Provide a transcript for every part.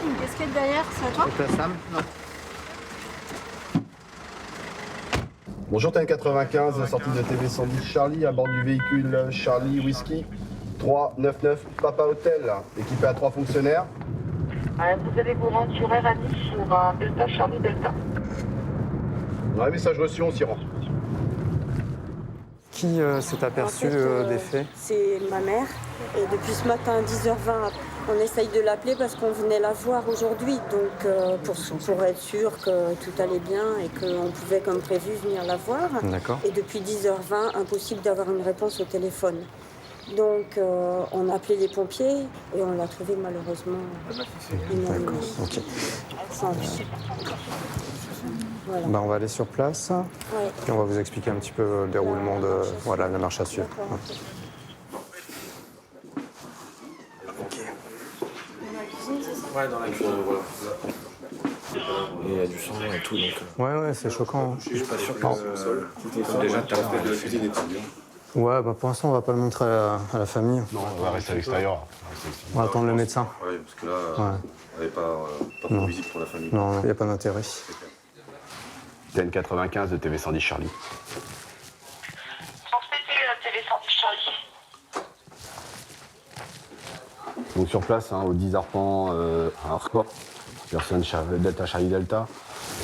J'ai une casquette derrière, c'est à toi? C'est toi, Sam? Non. Bonjour TN95, sortie de TV 110 Charlie, à bord du véhicule Charlie Whisky 399 Papa Hotel, équipé à 3 fonctionnaires. Vous allez vous rendre sur Air à Nice pour un Delta Charlie Delta. On a un message reçu, on s'y rend. Qui s'est aperçu des faits? C'est ma mère. Et depuis ce matin, 10h20, on essaye de l'appeler parce qu'on venait la voir aujourd'hui. Donc, pour être sûr que tout allait bien et qu'on pouvait, comme prévu, venir la voir. D'accord. Et depuis 10h20, impossible d'avoir une réponse au téléphone. Donc, on a appelé les pompiers et on l'a trouvée malheureusement inanimée. D'accord, ok. Sans vie. Voilà. Bah, on va aller sur place, Ouais. puis on va vous expliquer un petit peu le déroulement de voilà, la marche à suivre. D'accord. Ouais, dans la cuisine, voilà. Et il y a du sang et tout, donc... Ouais, c'est choquant. Je suis pas sûr que... déjà, tu as fait de la cuisine et tout. Ouais, bah, pour l'instant, on va pas le montrer à la famille. Non, on va rester à l'extérieur. On va attendre le médecin. Ouais, parce que là, Ouais. elle n'est pas trop visible pour la famille. Non, il n'y a pas d'intérêt. TN95 de TV 110 Charlie. Transmettez TV 110 Charlie. Donc sur place, au 10 arpents, un record. Personne Delta Charlie Delta,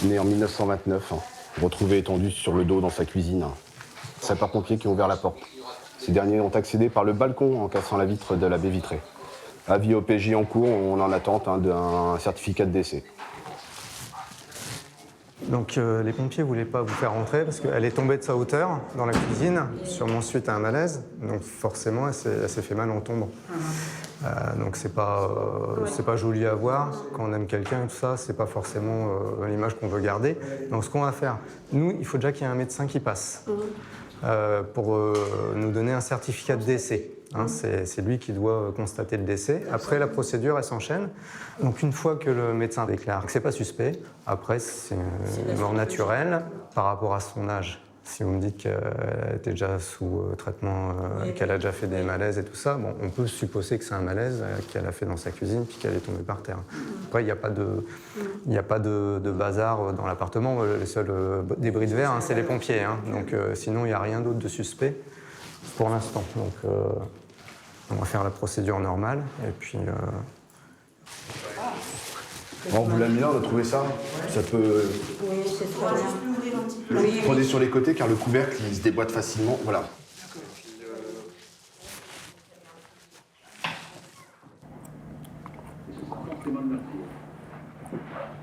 né en 1929, retrouvé étendu sur le dos dans sa cuisine. Sapeurs-pompiers qui ont ouvert la porte. Ces derniers ont accédé par le balcon en cassant la vitre de la baie vitrée. Avis au PJ en cours, on en attente d'un certificat de décès. Donc les pompiers ne voulaient pas vous faire rentrer parce qu'elle est tombée de sa hauteur dans la cuisine, sûrement suite à un malaise. Donc forcément, elle s'est fait mal en tombant. Donc c'est pas joli à voir. Quand on aime quelqu'un et tout ça, c'est pas forcément l'image qu'on veut garder. Donc ce qu'on va faire, nous, il faut déjà qu'il y ait un médecin qui passe pour nous donner un certificat de décès. C'est lui qui doit constater le décès. Après, la procédure, elle s'enchaîne. Donc, une fois que le médecin déclare que c'est pas suspect, après, c'est une mort naturelle par rapport à son âge. Si vous me dites qu'elle était déjà sous traitement, qu'elle a déjà fait des malaises et tout ça, bon, on peut supposer que c'est un malaise qu'elle a fait dans sa cuisine puis qu'elle est tombée par terre. Après, il n'y a pas de bazar dans l'appartement. Les seuls débris de verre, c'est les pompiers. Donc, sinon, il n'y a rien d'autre de suspect pour l'instant. Donc, on va faire la procédure normale et puis... Bon, vous l'avez mis là, on a trouvé ça. Ça peut... Oui, c'est très bien. Prenez sur les côtés car le couvercle, il se déboîte facilement. Voilà.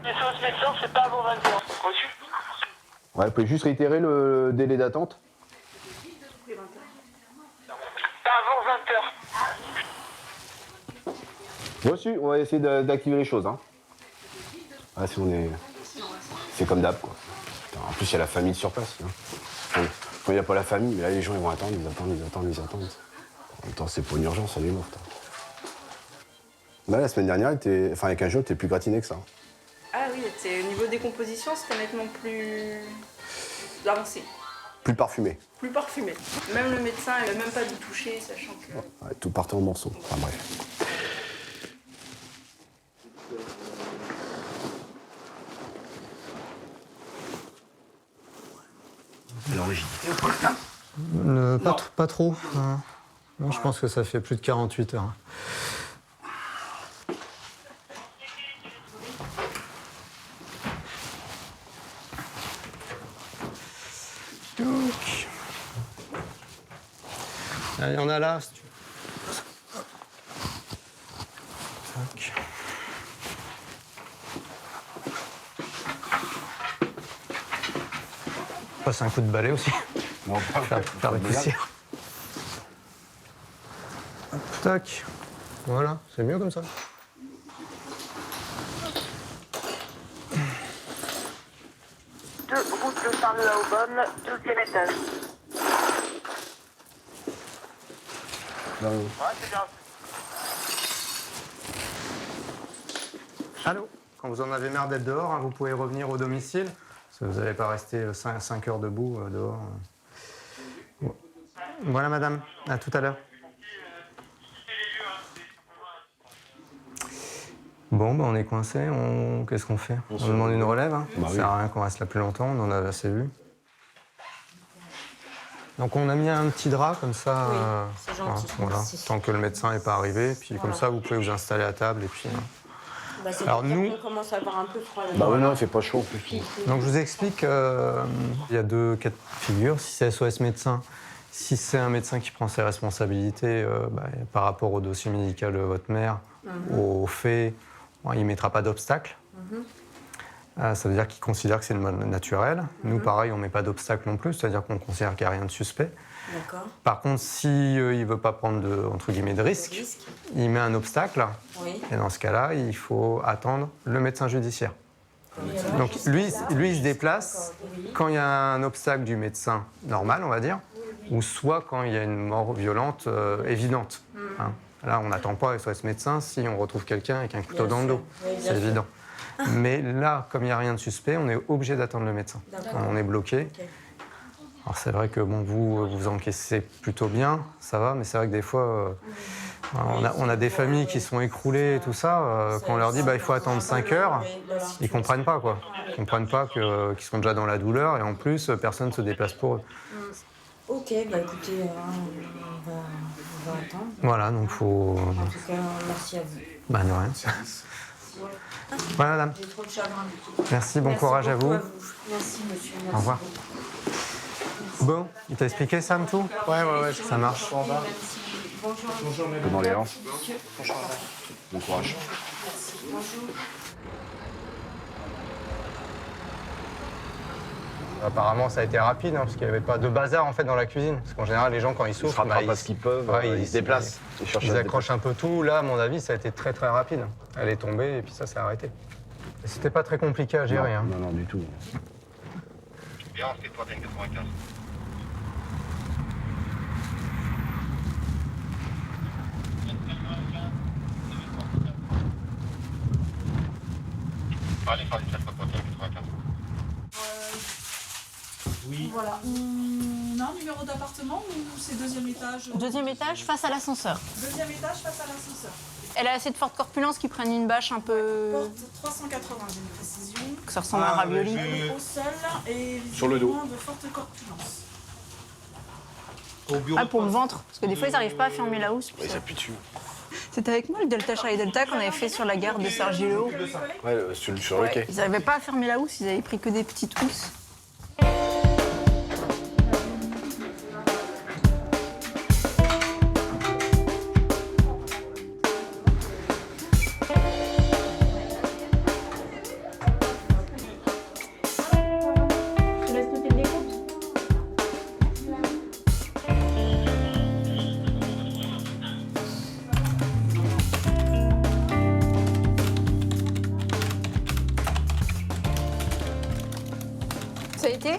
Les choses médecins, c'est pas avant 21. Reçu? Ouais, vous pouvez juste réitérer le délai d'attente? Pas avant 20h. Reçu, on va essayer d'activer les choses. Ah, si on est... C'est comme d'hab, quoi. Putain, en plus, il y a la famille sur place. Quand il n'y a pas la famille, mais là, les gens, ils vont attendre, ils attendent. En même temps, c'est pas une urgence, elle est morte. Là, la semaine dernière, il y a 15 jours, t'es plus gratiné que ça. Ah oui, au niveau décomposition, c'était nettement plus avancé, Plus parfumé. plus parfumé. Même le médecin, il n'a même pas dû toucher, sachant que... Ouais, tout partait en morceaux. Enfin, bref. La rigidité ou pas? Pas trop. Non, je pense que ça fait plus de 48 heures. Donc. Il y en a là, si tu veux. Tac. Passe un coup de balai aussi. Non, Faire des poussières. Hop, tac. Voilà, c'est mieux comme ça. Route de Saint-Leu-à-Aubonne, 12e étage. Non. Ouais, c'est bien. Allô? Quand vous en avez marre d'être dehors, vous pouvez revenir au domicile. Parce que vous n'allez pas rester 5 heures debout dehors. Voilà, madame. À tout à l'heure. Bon, on est coincé, qu'est-ce qu'on fait? On demande une relève, hein. Bah Ça oui. sert à rien qu'on reste là plus longtemps, on en a assez vu. Donc on a mis un petit drap comme ça, c'est gentil, voilà, merci. tant que le médecin n'est pas arrivé, puis comme ça vous pouvez vous installer à table et puis. Bah, c'est Alors, pour dire nous- qu'on commence à avoir un peu froid. Là. Bah ouais, non, il fait pas chaud en plus. Donc je vous explique, il y a 2 cas de figure. Si c'est SOS médecin, si c'est un médecin qui prend ses responsabilités par rapport au dossier médical de votre mère, aux faits, il ne mettra pas d'obstacle. Ça veut dire qu'il considère que c'est une mort naturelle. Nous, pareil, on ne met pas d'obstacle non plus, c'est-à-dire qu'on considère qu'il n'y a rien de suspect. D'accord. Par contre, s'il ne veut pas prendre entre guillemets, de risque, il met un obstacle. Oui. Et dans ce cas-là, il faut attendre le médecin judiciaire. Donc lui, il se déplace quand il y a un obstacle du médecin normal, on va dire, ou soit quand il y a une mort violente évidente. Hein. Là, on n'attend pas SOS médecin si on retrouve quelqu'un avec un couteau dans le dos. C'est évident. Mais là, comme il n'y a rien de suspect, on est obligé d'attendre le médecin. On est bloqué. Alors c'est vrai que vous encaissez plutôt bien, ça va, mais c'est vrai que des fois, on a des familles qui sont écroulées et tout ça. Quand on leur dit il faut attendre 5 heures, ils ne comprennent pas, quoi. Ils ne comprennent pas qu'ils sont déjà dans la douleur et en plus, personne ne se déplace pour eux. Ok, bah écoutez, on va attendre. Voilà, donc faut. En tout cas, merci à vous. De rien. Voilà, madame. J'ai trop de chagrin. Merci, bon courage à vous. Merci, monsieur. Merci. Au revoir. Bon, il t'a expliqué, Sam, tout? Ouais, ça marche. Comment les hanches? Bon courage. Apparemment, ça a été rapide, parce qu'il n'y avait pas de bazar en fait dans la cuisine. Parce qu'en général, les gens, quand ils Ils souffrent, se rattrapent pas ce qu'ils peuvent, ils se déplacent. Ils accrochent un peu tout. Là, à mon avis, ça a été très très rapide. Elle est tombée et puis ça s'est arrêté. Et c'était pas très compliqué à gérer. Hein. Non, du tout. Bien, c'est toi, t'as une 95. Allez, faire des chats, toi, t'as une 95. Voilà. On a un numéro d'appartement ou c'est deuxième étage? Deuxième étage face à l'ascenseur. Deuxième étage face à l'ascenseur. Elle a assez de forte corpulence qui prenne une bâche un peu. Porte 380, j'ai une précision. Que ça ressemble à un ravioli. Au sol et Sur le dos. visiblement de forte corpulence. Ah, pour le ventre. Parce que des fois, ils n'arrivent pas à fermer la housse. Ouais, ça pue dessus. C'était avec moi le Delta Charlie Delta qu'on avait fait sur la gare de Sergio. Ouais, sur le quai. Ils n'arrivaient pas à fermer la housse, ils avaient pris que des petites housses. Ça a été?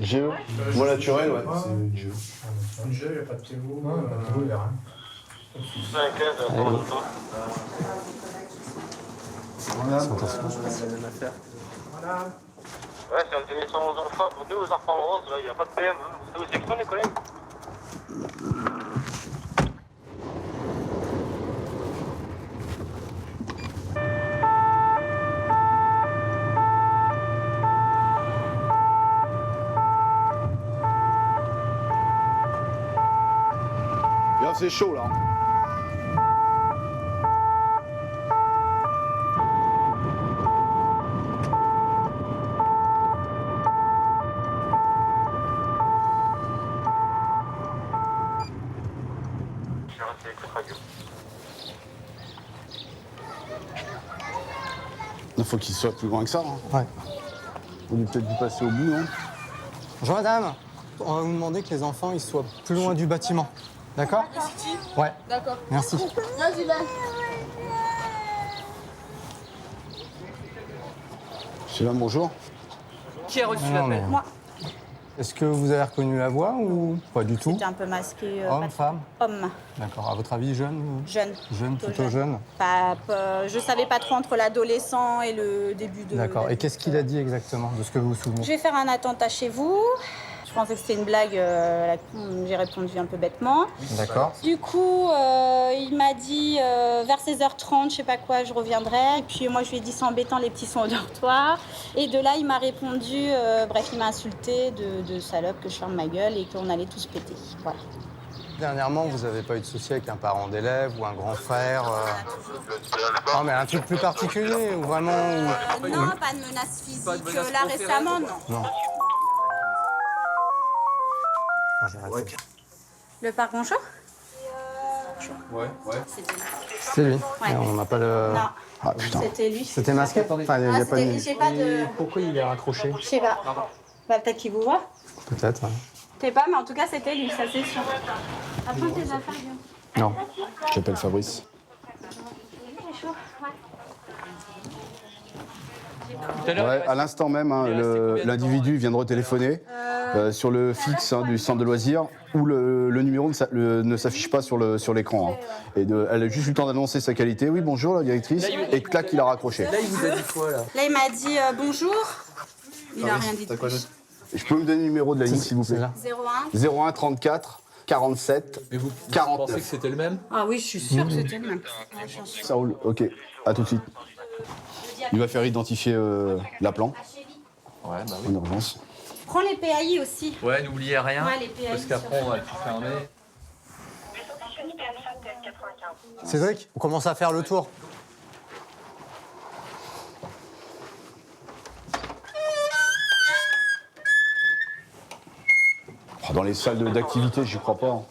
GE. Voie naturelle, ouais. Il n'y a pas de pivot, il n'y a rien. 95, pour l'instant. Ouais, c'est un 2111 enfants. Pour nous, aux enfants roses, il n'y a pas de PM. Hein. Vous savez où c'est que sont, les collègues? Là, c'est chaud, là. Je vais rester avec cette radio. Il faut qu'il soit plus grand que ça. Hein. Ouais. On aurait peut-être dû passer au bout, non? Bonjour madame, on va vous demander que les enfants ils soient plus loin du bâtiment. D'accord? Ouais. D'accord. Merci. Sylvain, bonjour. Qui a reçu Non, mais- l'appel? Moi, Est-ce que vous avez reconnu la voix ou pas du tout? j'étais un peu masquée. Homme, femme? Homme, D'accord. À votre avis, jeune ou... jeune. Jeune, plutôt jeune. Je savais pas trop entre l'adolescent et le début de. D'accord. Et qu'est-ce qu'il a dit exactement, de ce que vous vous souvenez? Je vais faire un attentat chez vous. Je pensais que c'était une blague, j'ai répondu un peu bêtement. D'accord. Du coup, il m'a dit vers 16h30, je sais pas quoi, je reviendrai. Et puis moi, je lui ai dit c'est embêtant, les petits sont au dortoir. Et de là, il m'a répondu, bref, il m'a insulté de salope, que je ferme ma gueule et qu'on allait tous péter. Voilà. Dernièrement, vous n'avez pas eu de souci avec un parent d'élève ou un grand frère Non, mais un truc plus particulier ou vraiment... Non, pas de menace physique. Là, récemment, non. Non. Ah, j'arrête. Le parc bonjour? Ouais. C'est lui. Ouais. On n'a pas le... Non. Ah putain. C'était lui. C'était masqué? Enfin, il y a pas de... J'ai pas de... Pourquoi il est raccroché? Je sais pas. Bah, peut-être qu'il vous voit. Peut-être, ouais. Je sais pas, mais en tout cas, c'était lui, ça c'est sûr. Apprends tes affaires, Guillaume. Non. J'appelle Fabrice. Ouais, à l'instant même, hein, l'individu vient de retéléphoner sur le fixe du centre de loisirs où le numéro ne s'affiche pas sur l'écran. Hein. Et elle a juste eu le temps d'annoncer sa qualité. Oui, bonjour, la directrice. Et clac, il a raccroché. Là, il vous a dit quoi, là? Là, il m'a dit bonjour. Il a rien dit de plus. Je peux me donner le numéro de la ligne, s'il vous plaît? 01. 01 34 47 Mais vous 49. pensez que c'était le même? Ah oui, je suis sûre que c'était le même. Ça roule, ok. À tout de suite. Il va faire identifier l'appelant Ouais, bah en urgence. Prends les PAI aussi. Ouais, n'oubliez rien. Ouais, les PAI. Parce qu'après, on va tout fermer. Cédric, on commence à faire le tour. Dans les salles d'activité, j'y crois pas. Hein.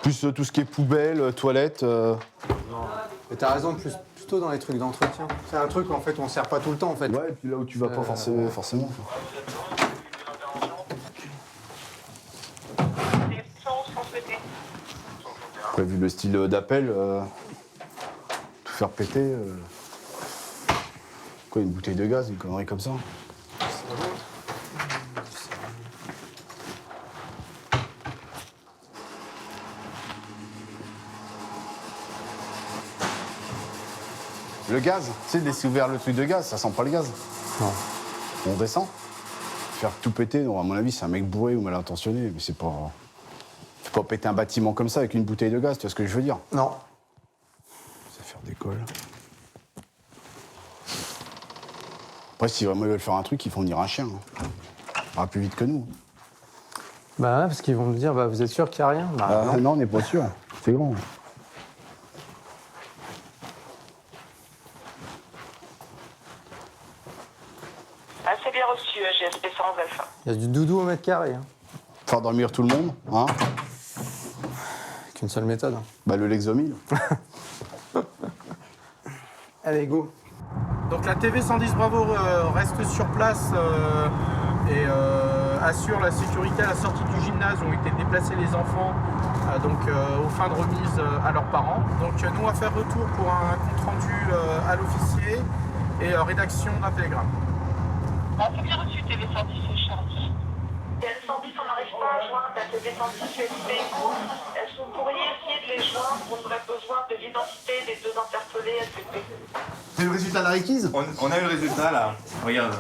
Plus tout ce qui est poubelle, toilette. Mais t'as raison, plutôt dans les trucs d'entretien. C'est un truc en fait on sert pas tout le temps en fait. Ouais, et puis là où tu vas pas forcément. Après, vu le style d'appel, tout faire péter. Quoi, une bouteille de gaz, une connerie comme ça? Le gaz, tu sais, laisser ouvert le truc de gaz, ça sent pas le gaz. Non. On descend. Faire tout péter, non, à mon avis, c'est un mec bourré ou mal intentionné, mais c'est pas. Faut pas péter un bâtiment comme ça avec une bouteille de gaz, tu vois ce que je veux dire? Non. Ça faire des cols. Après, si vraiment ils veulent faire un truc, ils font venir un chien. Hein. Ça ira plus vite que nous. Bah ouais, parce qu'ils vont me dire, bah vous êtes sûr qu'il n'y a rien? Bah non. Non, on n'est pas sûr. C'est grand. C'est bien reçu, GSP 109. Il y a du doudou au mètre carré. Hein. Faire dormir tout le monde, hein? Qu'une seule méthode. Bah le Lexomil. Allez, go. Donc la TV 110 Bravo reste sur place et assure la sécurité à la sortie du gymnase où ont été déplacés les enfants aux fins de remise à leurs parents. Donc nous on va faire retour pour un compte rendu à l'officier et rédaction d'un télégramme. C'est bien reçu, TV 110 c'est Charlie. TV 110 on n'arrive pas à joindre la TV 110 USB. Est-ce que vous pourriez essayer de les joindre? On aurait besoin de l'identité des deux interpellés SVP. C'est le résultat de la réquise? On a eu le résultat là, regarde.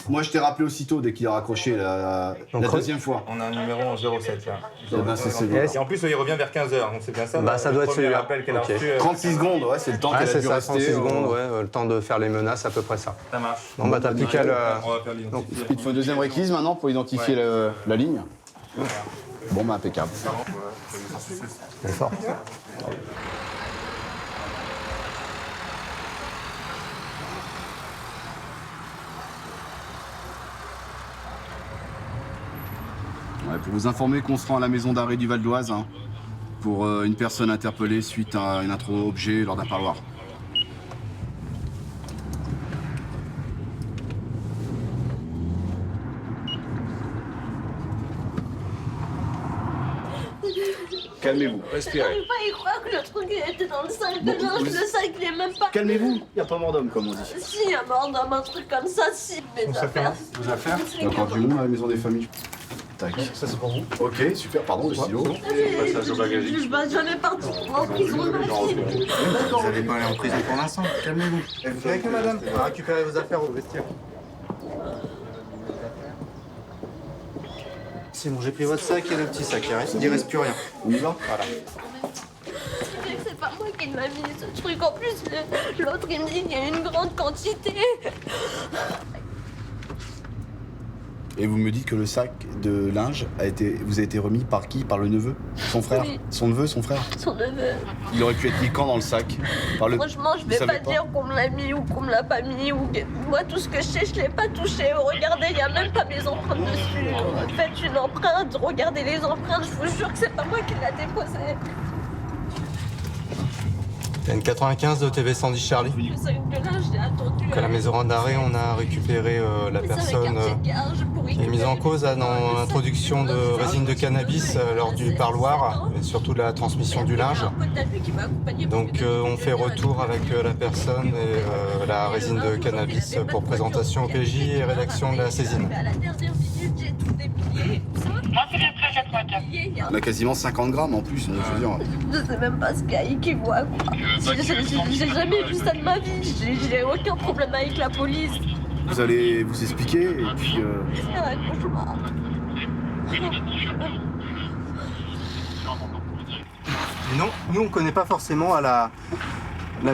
Moi je t'ai rappelé aussitôt dès qu'il a raccroché la deuxième fois. On a un numéro 07 là. Eh ben, c'est celui-là. Et en plus il revient vers 15h, donc c'est bien ça. Bah ça doit être celui-là. Appel qu'elle a Ok. reçu, 36 secondes, ouais, c'est le temps Ouais, qu'elle a c'est dû ça, rester. 36 secondes, ouais, le temps de faire les menaces, à peu près ça. Ça marche. Bon bah t'as plus qu'à le... On va faire l'identité. Il te faut une deuxième réquise maintenant pour identifier la ligne. Bon bah impeccable. C'est fort. Ouais, pour vous informer qu'on se rend à la maison d'arrêt du Val d'Oise hein, pour une personne interpellée suite à une intro-objet lors d'un parloir. Calmez-vous, respirez. J'arrive pas à y croire que le truc était dans le sac de linge, le sac il est même pas... Calmez-vous, il n'y a pas mort d'homme comme on dit. Si, un mort d'homme, un truc comme ça, si, mes affaires. Vos affaires? Il y a encore du monde à la maison des familles. Tac. Ça c'est pour vous. Ok, super, pardon, le stylo. Passage au bagagerie. Je vais jamais partir en prison de ma vie. Vous n'allez pas aller en prison pour l'instant, calmez-vous. Vous avec nous, madame? On va récupérer vos affaires au vestiaire. C'est bon, j'ai pris votre sac et le petit sac. Il reste plus rien. On y va? Voilà. C'est pas moi qui m'a mis ce truc. En plus, l'autre, il me dit qu'il y a une grande quantité. Et vous me dites que le sac de linge vous a été remis par qui? Par le neveu? Son frère? Oui. Son neveu, son frère? Son neveu. Il aurait pu être mis quand dans le sac? Franchement, je vais pas dire qu'on me l'a mis ou qu'on me l'a pas mis. Moi, tout ce que je sais, je l'ai pas touché. Regardez, il y a même pas mes empreintes dessus. Faites une empreinte, regardez les empreintes. Je vous jure que c'est pas moi qui l'a déposé. Il y a une 95 de TV 110 Charlie. Le sac de linge, j'ai attendu. À la maison d'arrêt, on a récupéré la personne qui est mise en cause dans l'introduction de résine de cannabis lors du parloir et surtout de la transmission du linge. Donc on fait retour avec la personne et la résine de cannabis pour présentation au PJ et rédaction de la saisine. À la dernière minute, j'ai tout déplié. Moi, c'est bien 13,95. On a quasiment 50 grammes en plus, donc je veux dire. Je sais même pas ce qu'il voit, quoi. J'ai jamais vu ça de ma vie. J'ai aucun problème avec la police. Vous allez vous expliquer et puis... C'est un cauchemar. Non, nous on connaît pas forcément à la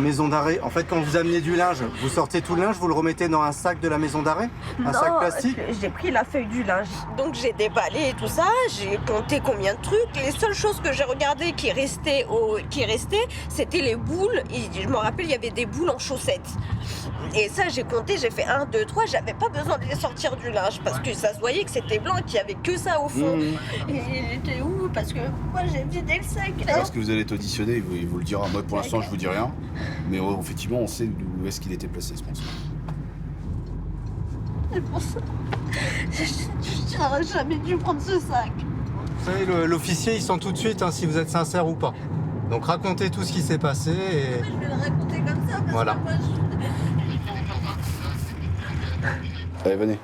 maison d'arrêt. En fait, quand vous amenez du linge, vous sortez tout le linge, vous le remettez dans un sac de la maison d'arrêt? Un sac plastique? J'ai pris la feuille du linge. Donc j'ai déballé et tout ça, j'ai compté combien de trucs. Les seules choses que j'ai regardées qui restaient, c'était les boules. Et je me rappelle, il y avait des boules en chaussettes. Et ça, j'ai compté, j'ai fait 1, 2, 3. J'avais pas besoin de les sortir du linge parce que ça se voyait que c'était blanc, qu'il y avait que ça au fond. Et il était où? Parce que moi, j'ai vidé le sac. Parce que vous allez être auditionné, il vous le dira. Moi, pour l'instant, je vous dis rien. Mais effectivement, on sait où est-ce qu'il était placé, ce pense. C'est pour ça. J'aurais jamais dû prendre ce sac. Vous savez, l'officier, il sent tout de suite si vous êtes sincère ou pas. Donc racontez tout ce qui s'est passé et... Je vais le raconter comme ça parce voilà. que moi, Allez, venez.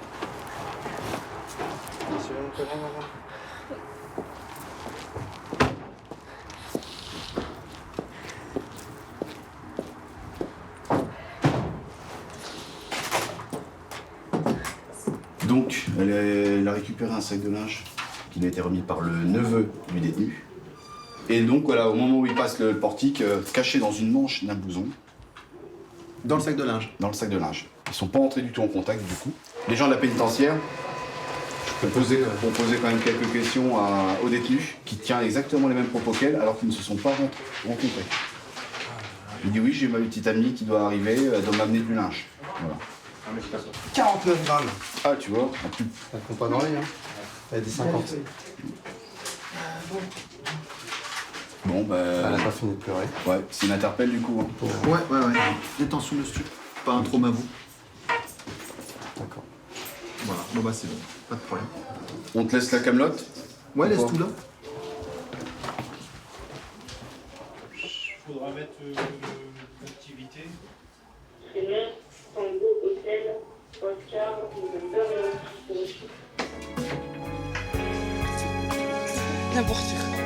Donc, elle a récupéré un sac de linge qui lui a été remis par le neveu du détenu. Et donc, voilà, au moment où il passe le portique, caché dans une manche d'un blouson. Dans le sac de linge? Dans le sac de linge. Ils sont pas entrés du tout en contact, du coup. Les gens de la pénitentiaire vont poser quand même quelques questions au détenu qui tient exactement les mêmes propos qu'elle alors qu'ils ne se sont pas rencontrés. Il dit oui, j'ai ma petite amie qui doit arriver, elle doit m'amener du linge. Voilà. 49 grammes. Ah, tu vois, en plus. Elle compte pas dans l'œil, hein. Elle dit 50. Bon, bah... Elle n'a pas fini de pleurer. Ouais, c'est une interpelle du coup. Hein. Ouais. Détention de stup, pas un trauma vous. D'accord. Voilà, bon bah c'est bon, pas de problème. On te laisse la camelote? Ouais, laisse tout là. Faudra mettre l'activité. Prénom, Tango, Hôtel, Oscar, November, N'importe quoi.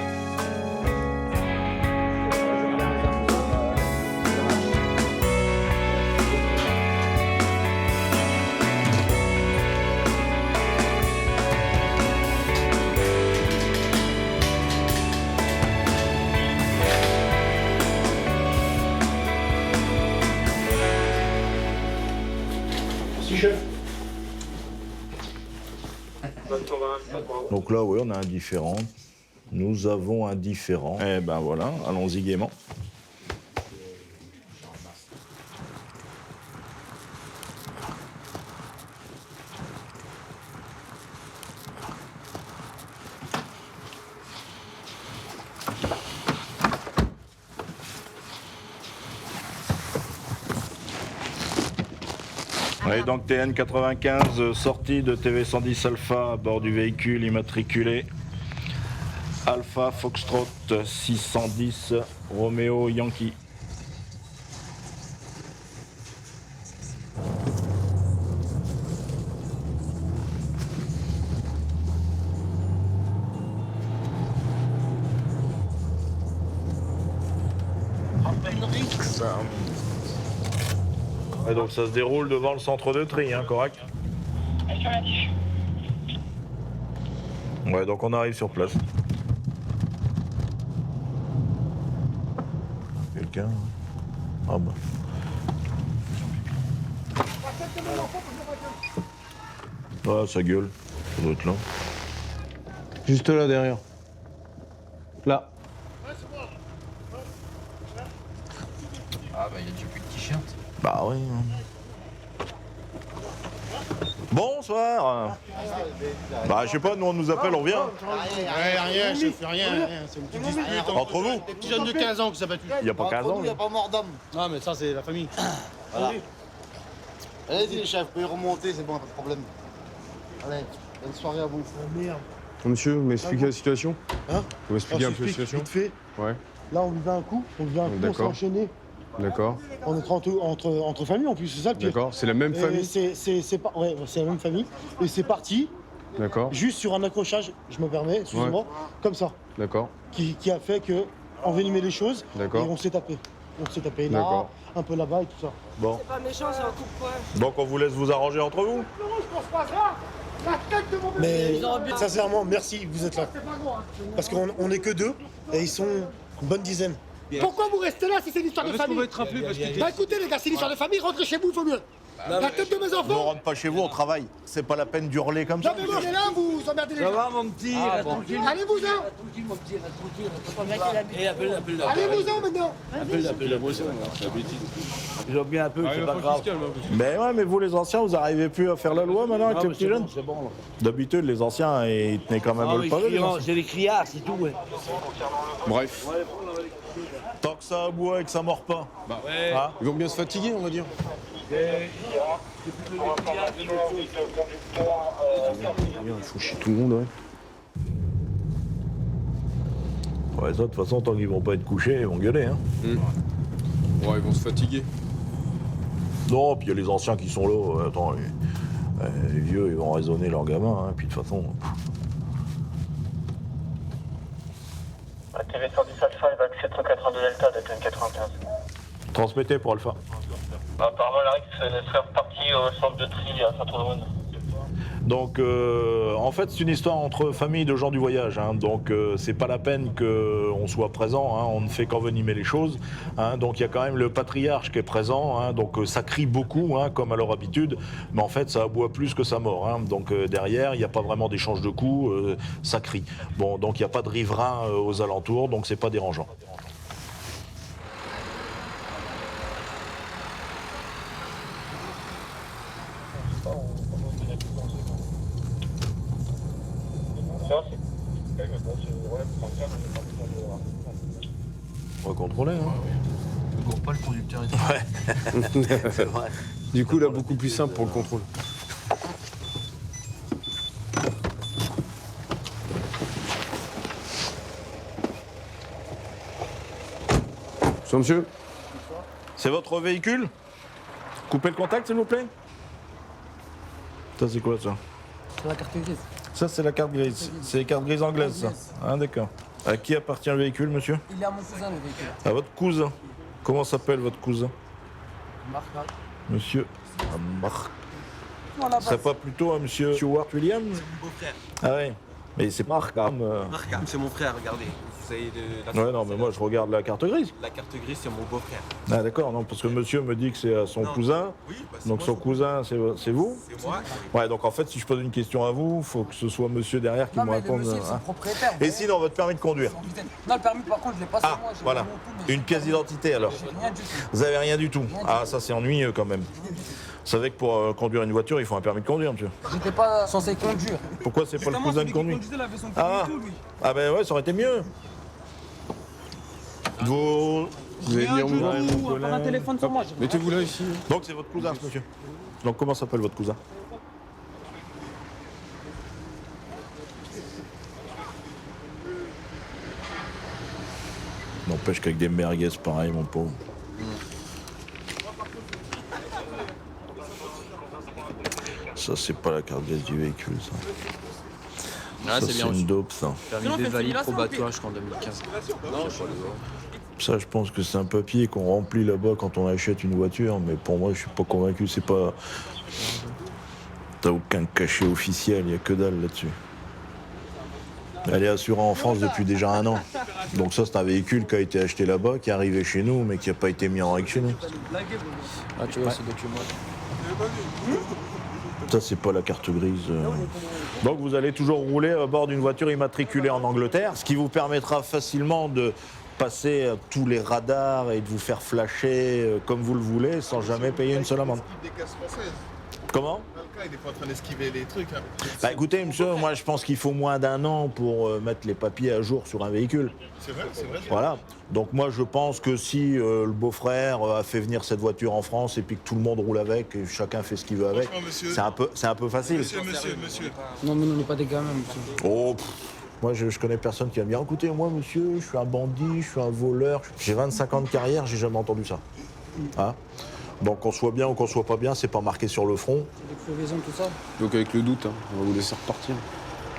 Donc là, oui, on a un différent. Nous avons un différent. Eh ben voilà, allons-y gaiement. Et donc TN 95, sortie de TV 110 Alpha à bord du véhicule immatriculé Alpha Foxtrot 610 Romeo Yankee. Et donc ça se déroule devant le centre de tri, hein, correct? Ouais, donc on arrive sur place. Quelqu'un? Ah bah. Ah, ça gueule. Ça doit être là. Juste là, derrière. Là. Ah bah il y a du plus de t-shirt. Bah oui. Bonsoir. Bah je sais pas, nous on nous appelle, on vient. Rien, chef, rien. C'est une petite dispute. Entre vous? Des petits jeunes de 15 ans que ça va tuer. Il y a pas 15 ans. Il n'y a pas mort d'homme. Non, mais ça, c'est la famille. Voilà. Allez-y, chef, vous pouvez remonter, c'est bon, pas de problème. Allez, bonne soirée à vous. Merde. Monsieur, vous m'expliquez la situation? Hein? Vous m'expliquez un peu la situation? Vite fait. Ouais. Là, on lui fait un coup, on s'est enchaîné. D'accord. On est entre familles en plus, c'est ça le pire. D'accord, c'est la même famille? Ouais, c'est la même famille. Et c'est parti. D'accord. Juste sur un accrochage, je me permets, excusez-moi, comme ça. D'accord. Qui a fait que envenimer les choses. D'accord. Et on s'est tapé. On s'est tapé là, un peu là-bas et tout ça. Bon. C'est pas méchant, c'est un coup de poing. Donc on vous laisse vous arranger entre vous? Mais sincèrement, merci, vous êtes là. Parce qu'on n'est que deux et ils sont une bonne dizaine. Pourquoi vous restez là si c'est l'histoire de famille? Bah écoutez les gars, c'est l'histoire de famille, rentrez chez vous, il faut mieux. La tête de mes On ne enfants. rentre pas chez vous, on travaille. C'est pas la peine d'hurler comme ça. Non mais vous êtes là, vous emmerdez les gens. Ça va mon petit, tranquille. Allez-vous-en. Tranquille mon petit, tranquille. Et appelle-la. Allez-vous-en maintenant. Appelle-la, moi c'est la bêtise. J'ai bien un peu, c'est pas grave. Mais ouais, mais vous les anciens, vous arrivez plus à faire la loi maintenant avec les petits jeunes? C'est bon. D'habitude, les anciens, ils tenaient quand même le pavé. C'est les criards, c'est tout, ouais. Bref. Tant que ça aboie et que ça mord pas. Bah ouais. Hein? Ils vont bien se fatiguer, on va dire. Il faut chier tout le monde, ouais. Ouais, ça, de toute façon, tant qu'ils vont pas être couchés, ils vont gueuler, hein. Ouais, ils vont se fatiguer. Non, puis il y a les anciens qui sont là. Attends, les vieux, ils vont raisonner leurs gamins, hein. Puis de toute façon... TV 110 Alpha, évac 782 Delta, Delta 95. Transmettez pour Alpha. Apparemment, la RIX serait reparti au centre de tri à Saint-Ouen. Donc, en fait, c'est une histoire entre familles de gens du voyage. Hein. Donc, c'est pas la peine qu'on soit présent. Hein. On ne fait qu'envenimer les choses. Hein. Donc, il y a quand même le patriarche qui est présent. Hein. Donc, ça crie beaucoup, hein, comme à leur habitude. Mais en fait, ça aboie plus que ça mord. Hein. Donc, derrière, il n'y a pas vraiment d'échange de coups. Ça crie. Bon, donc, il n'y a pas de riverains aux alentours. Donc, c'est pas dérangeant. On va contrôler, hein. Ne cours pas le conducteur. Ouais. C'est vrai. Du coup, là, beaucoup plus simple pour le contrôle. Bonsoir, monsieur. C'est votre véhicule? Coupez le contact, s'il vous plaît. Ça, c'est quoi, ça? C'est la carte grise. Ça, c'est la carte grise. C'est les cartes grises anglaises, ça. Hein, d'accord. À qui appartient le véhicule, monsieur? Il est à mon cousin, le véhicule. À votre cousin. Comment s'appelle votre cousin? Marc. Monsieur Marc. Voilà, Ce serait pas plutôt un monsieur Stuart Williams? C'est mon beau-frère. Ah ouais. Mais c'est Marc, hein. Marc, c'est mon frère, regardez. Vous savez Ouais, non, mais moi, je regarde la carte grise. La carte grise, c'est mon beau-frère. Ah d'accord, non, parce que monsieur me dit que c'est à son cousin. Oui, bah, c'est donc moi, son son cousin, c'est vous? C'est moi. Ouais, donc en fait, si je pose une question à vous, il faut que ce soit monsieur derrière qui Non, me mais réponde. le monsieur, c'est hein. le propriétaire. Et sinon, votre permis de conduire? Non, le permis, par contre, je l'ai pas sur moi. j'ai Voilà. mon tout, mais Une pièce d'identité alors? j'ai rien du tout. Vous avez rien du tout? Ah, ça c'est ennuyeux quand même. Vous savez que pour conduire une voiture, il faut un permis de conduire, monsieur. J'étais pas censé conduire. Pourquoi c'est pas le cousin de conduire? Il avait son permis Ah, et tout, lui. ah ben ouais, ça aurait été mieux. Vous allez venir vous voir. Pas un téléphone sur moi. Mettez-vous là, ici. Donc c'est votre cousin, ce monsieur. Donc comment s'appelle votre cousin? N'empêche qu'avec des merguez pareil, mon pauvre. Ça, c'est pas la carte grise du véhicule, ça. Ah, Ça, c'est bien une reçu. dope, ça. Permis de valide probatoire, je crois, en 2015. Non, je sais pas. Ça, je pense que c'est un papier qu'on remplit là-bas quand on achète une voiture, mais pour moi, je suis pas convaincu. C'est pas. T'as aucun cachet officiel, il y a que dalle là-dessus. Elle est assurée en France depuis déjà 1 an. Donc ça, c'est un véhicule qui a été acheté là-bas, qui est arrivé chez nous, mais qui n'a pas été mis en règle chez nous. Ah, tu vois, ce document. Ça, c'est pas la carte grise. Donc vous allez toujours rouler à bord d'une voiture immatriculée en Angleterre, ce qui vous permettra facilement de passer tous les radars et de vous faire flasher comme vous le voulez sans jamais payer une seule amende. Comment ? Il est pas en train d'esquiver les trucs. Hein. Bah écoutez, monsieur, moi je pense qu'il faut moins d'1 an pour mettre les papiers à jour sur un véhicule. C'est vrai, c'est vrai. Voilà. Donc moi je pense que si le beau-frère a fait venir cette voiture en France et puis que tout le monde roule avec et chacun fait ce qu'il veut avec, c'est un peu facile. Monsieur. Non, mais on n'est pas des gamins, monsieur. Oh, moi je connais personne qui va me dire, écoutez, moi monsieur, je suis un bandit, je suis un voleur, j'ai 25 ans de carrière, j'ai jamais entendu ça. Hein ? Donc qu'on soit bien ou qu'on soit pas bien, c'est pas marqué sur le front. Des crevaisons, tout ça. Donc avec le doute, hein, on va vous laisser repartir.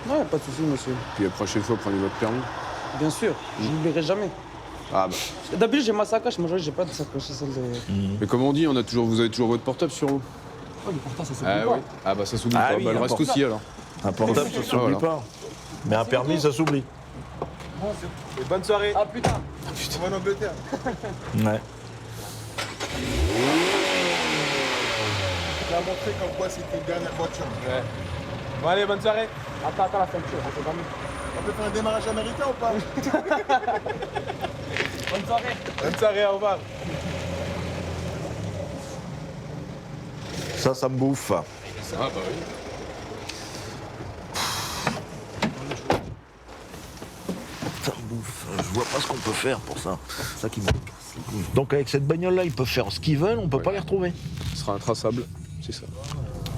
Ouais, pas de soucis, monsieur. Puis la prochaine fois, prenez votre permis. Bien sûr, je n'oublierai jamais. Ah bah. D'habitude, j'ai ma sacoche, moi j'ai pas de sacoche, c'est celle de... Mais comme on dit, vous avez toujours votre portable sur vous. Oh, le portable, ça s'oublie Ah pas. oui. Ah bah ça s'oublie Ah pas. oui, Bah, le un reste portable. aussi alors. Un portable, ça s'oublie pas. Mais un permis, ça s'oublie. Et bonne soirée. Ah putain. On va en Angleterre. Ouais. Tu as montré comme quoi c'était une dernière voiture. Ouais. Bon allez, bonne soirée. Attends la ceinture, c'est pas mieux. On peut faire un démarrage américain ou pas? Bonne soirée. Bonne soirée, au revoir. Ça me bouffe. Ah bah oui. Ça me bouffe. Je vois pas ce qu'on peut faire pour ça. C'est ça qui me casse les couilles. Donc avec cette bagnole-là, ils peuvent faire ce qu'ils veulent, on peut pas les retrouver. Ce sera intraçable, c'est ça.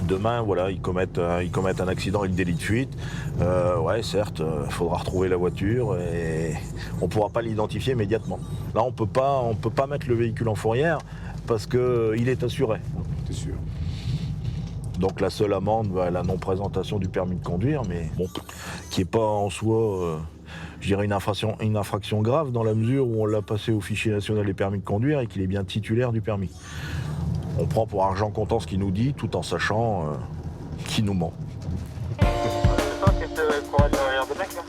Demain, voilà, ils commettent un accident et le délit de fuite. Ouais, certes, il faudra retrouver la voiture et on pourra pas l'identifier immédiatement. Là, on peut pas mettre le véhicule en fourrière parce qu'il est assuré. C'est sûr. Donc la seule amende, la non-présentation du permis de conduire, mais bon, qui n'est pas en soi, je dirais, une infraction grave dans la mesure où on l'a passé au fichier national des permis de conduire et qu'il est bien titulaire du permis. On prend pour argent comptant ce qu'il nous dit, tout en sachant qu'il nous ment. C'est toi qui étais pour aller derrière des mecs là?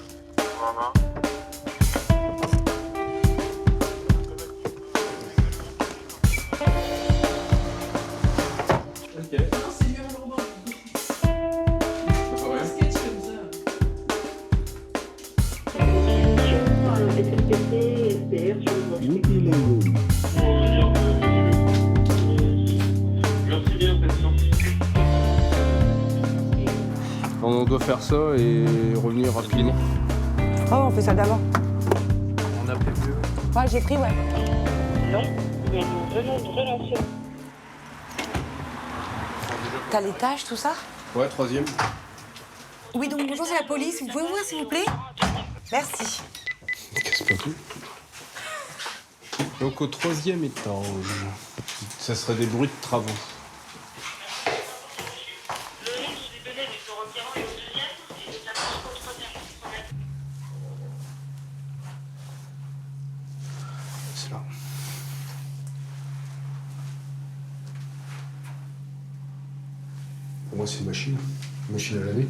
On doit faire ça et revenir rapidement. Oh, on fait ça d'abord. On a prévu. Ouais, j'ai pris, ouais. Non, nous venons de relancer. T'as les tâches, tout ça? Ouais, 3e. Oui, donc bonjour, c'est la police. Vous pouvez ouvrir, s'il vous plaît? Merci. Casse pas tout. Donc au 3e étage, ça serait des bruits de travaux. C'est là. Pour moi, c'est une machine à laver.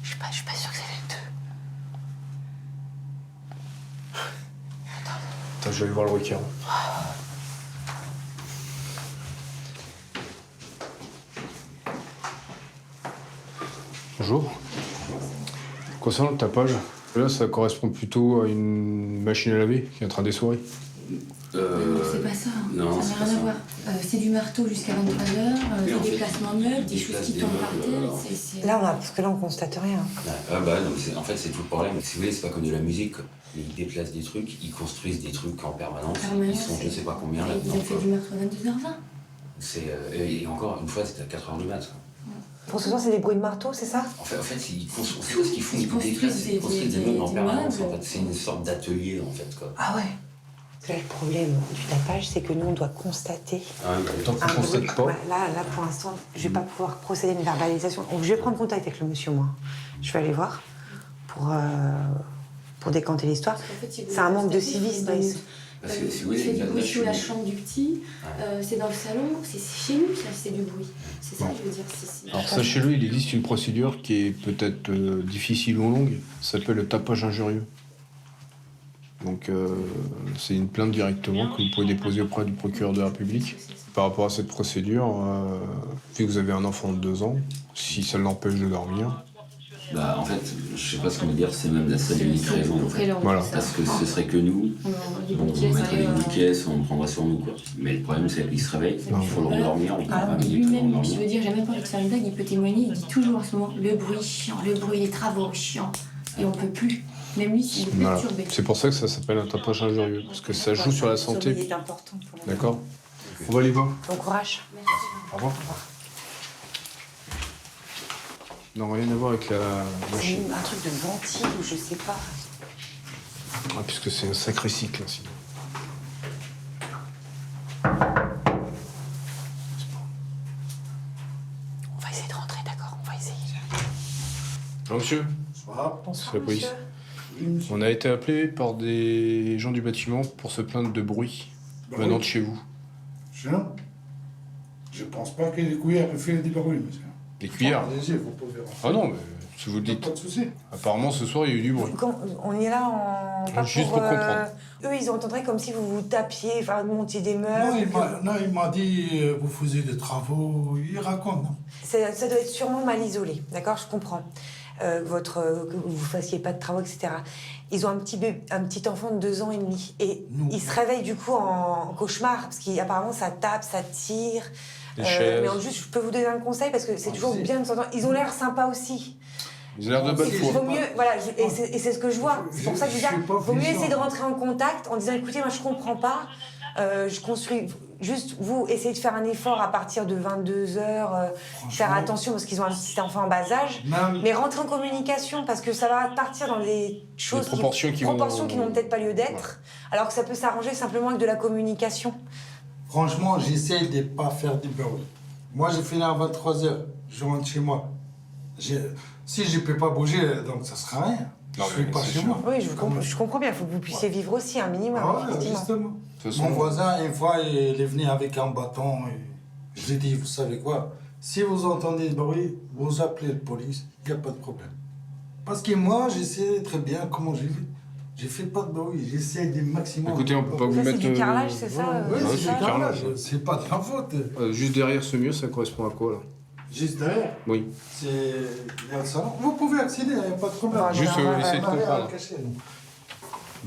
Je suis pas sûre que c'est les deux. Attends, je vais aller voir le requérant. Bonjour. Concernant le tapage, là, ça correspond plutôt à une machine à laver qui est en train d'essorer. C'est pas ça, non, ça n'a rien à voir. C'est du marteau jusqu'à 23h, des déplacements meubles, des choses qui tombent par terre. Là, parce que là, on constate rien. Ah bah non, en fait c'est tout le problème. Si vous voulez, c'est pas comme de la musique, quoi. Ils déplacent des trucs, ils construisent des trucs en permanence. Ils sont je sais pas combien là-dedans. Ils ont fait du meurtre à 22h20. Et encore une fois, c'était à 4h du mat. Pour ce soir, c'est des bruits de marteau, c'est ça? En fait, ils construisent ce qu'ils font, ils construisent des meubles en permanence. En fait. C'est une sorte d'atelier en fait. Quoi. Ah ouais. Là, le problème du tapage, c'est que nous, on doit constater. Tant qu'on ne constate pas. Ouais, là, pour l'instant, je vais pas pouvoir procéder à une verbalisation. Donc, je vais prendre contact avec le monsieur, moi. Je vais aller voir pour décanter l'histoire. C'est un manque de civisme. Il fait du bruit sous la chambre du petit, c'est dans le salon, c'est chez nous, ça, c'est du bruit. C'est ça que je veux dire. Alors ça, chez lui, il existe une procédure qui est peut-être difficile ou longue, ça s'appelle le tapage injurieux. Donc c'est une plainte directement que vous pouvez déposer auprès du procureur de la République. Par rapport à cette procédure, vu que vous avez un enfant de 2 ans, si ça l'empêche de dormir... Bah, en fait, je sais pas ce qu'on veut dire, c'est même la seule unique raison. En fait. Voilà. Parce que ce serait que nous, on mettrait des bouquets, on prendra sur nous. Quoi. Mais le problème, c'est qu'il se réveille, il faut le rendormir. Lui-même, je veux dire, j'ai même pas envie de faire une blague, il peut témoigner, il dit toujours en ce moment le bruit chiant, le bruit, les travaux chiants. Et on peut plus. Même lui, il est perturbé. C'est pour ça que ça s'appelle un tapage injurieux, parce que ça joue sur la santé. Le sommeil est important pour la... D'accord. On va aller voir. Bon courage. Au revoir. Non, rien à voir avec la machine. C'est un truc de ventile ou je sais pas. Ah, puisque c'est un sacré cycle, hein, sinon. On va essayer de rentrer, d'accord? On va essayer. Alors, monsieur. Bonsoir, c'est la police. On a été appelé par des gens du bâtiment pour se plaindre de bruit venant de chez vous. Non. Je pense pas que les cuillères aient fait des bruits, monsieur. Des cuillères? Allez-y, vous pouvez rentrer. Ah non, mais si vous le dites. Pas de souci. Apparemment, ce soir, il y a eu du bruit. On est là en... pas Juste pour comprendre. Eux, ils entendraient comme si vous vous tapiez, enfin, vous montiez des meubles. Non, il m'a dit, vous faisiez des travaux. Il raconte, non? Ça doit être sûrement mal isolé, d'accord? Je comprends. Que vous fassiez pas de travaux, etc. Ils ont un petit enfant de 2 ans et demi. Et ils se réveillent du coup en cauchemar, parce qu'apparemment ça tape, ça tire. Mais en juste, je peux vous donner un conseil, parce que c'est toujours bien de s'entendre. Ils ont l'air sympas aussi. Ils ont l'air de bonne foi. Il vaut mieux, voilà, et c'est ce que je vois. C'est pour ça que je dis, il vaut mieux essayer de rentrer en contact en disant, écoutez, moi je comprends pas, je construis... Juste, vous, essayez de faire un effort à partir de 22h, faire attention parce qu'ils ont un petit enfant en bas âge, mais rentrer en communication parce que ça va partir dans des choses, qui n'ont peut-être pas lieu d'être, alors que ça peut s'arranger simplement avec de la communication. Franchement, j'essaie de ne pas faire du bruit. Moi, j'ai fini à 23h, je rentre chez moi. Si je ne peux pas bouger, donc ça ne sera rien. Je ne suis pas chez moi. Oui, je comprends bien, il faut que vous puissiez vivre aussi un minimum, effectivement. Justement. Mon voisin, une fois, il est venu avec un bâton. Et je lui ai dit, vous savez quoi? Si vous entendez du bruit, vous appelez la police, il n'y a pas de problème. Parce que moi, j'essaie très bien comment j'ai fait. J'ai fait pas de bruit, j'essaie du maximum. Écoutez, on peut pas vous mettre... C'est du carrelage, c'est ça? Oui, c'est du carrelage, c'est pas de ma faute. Juste derrière ce mur, ça correspond à quoi, là? Juste derrière? Oui. C'est... Il y a le salon. Vous pouvez accéder, il n'y a pas de problème. Juste essayer de comprendre.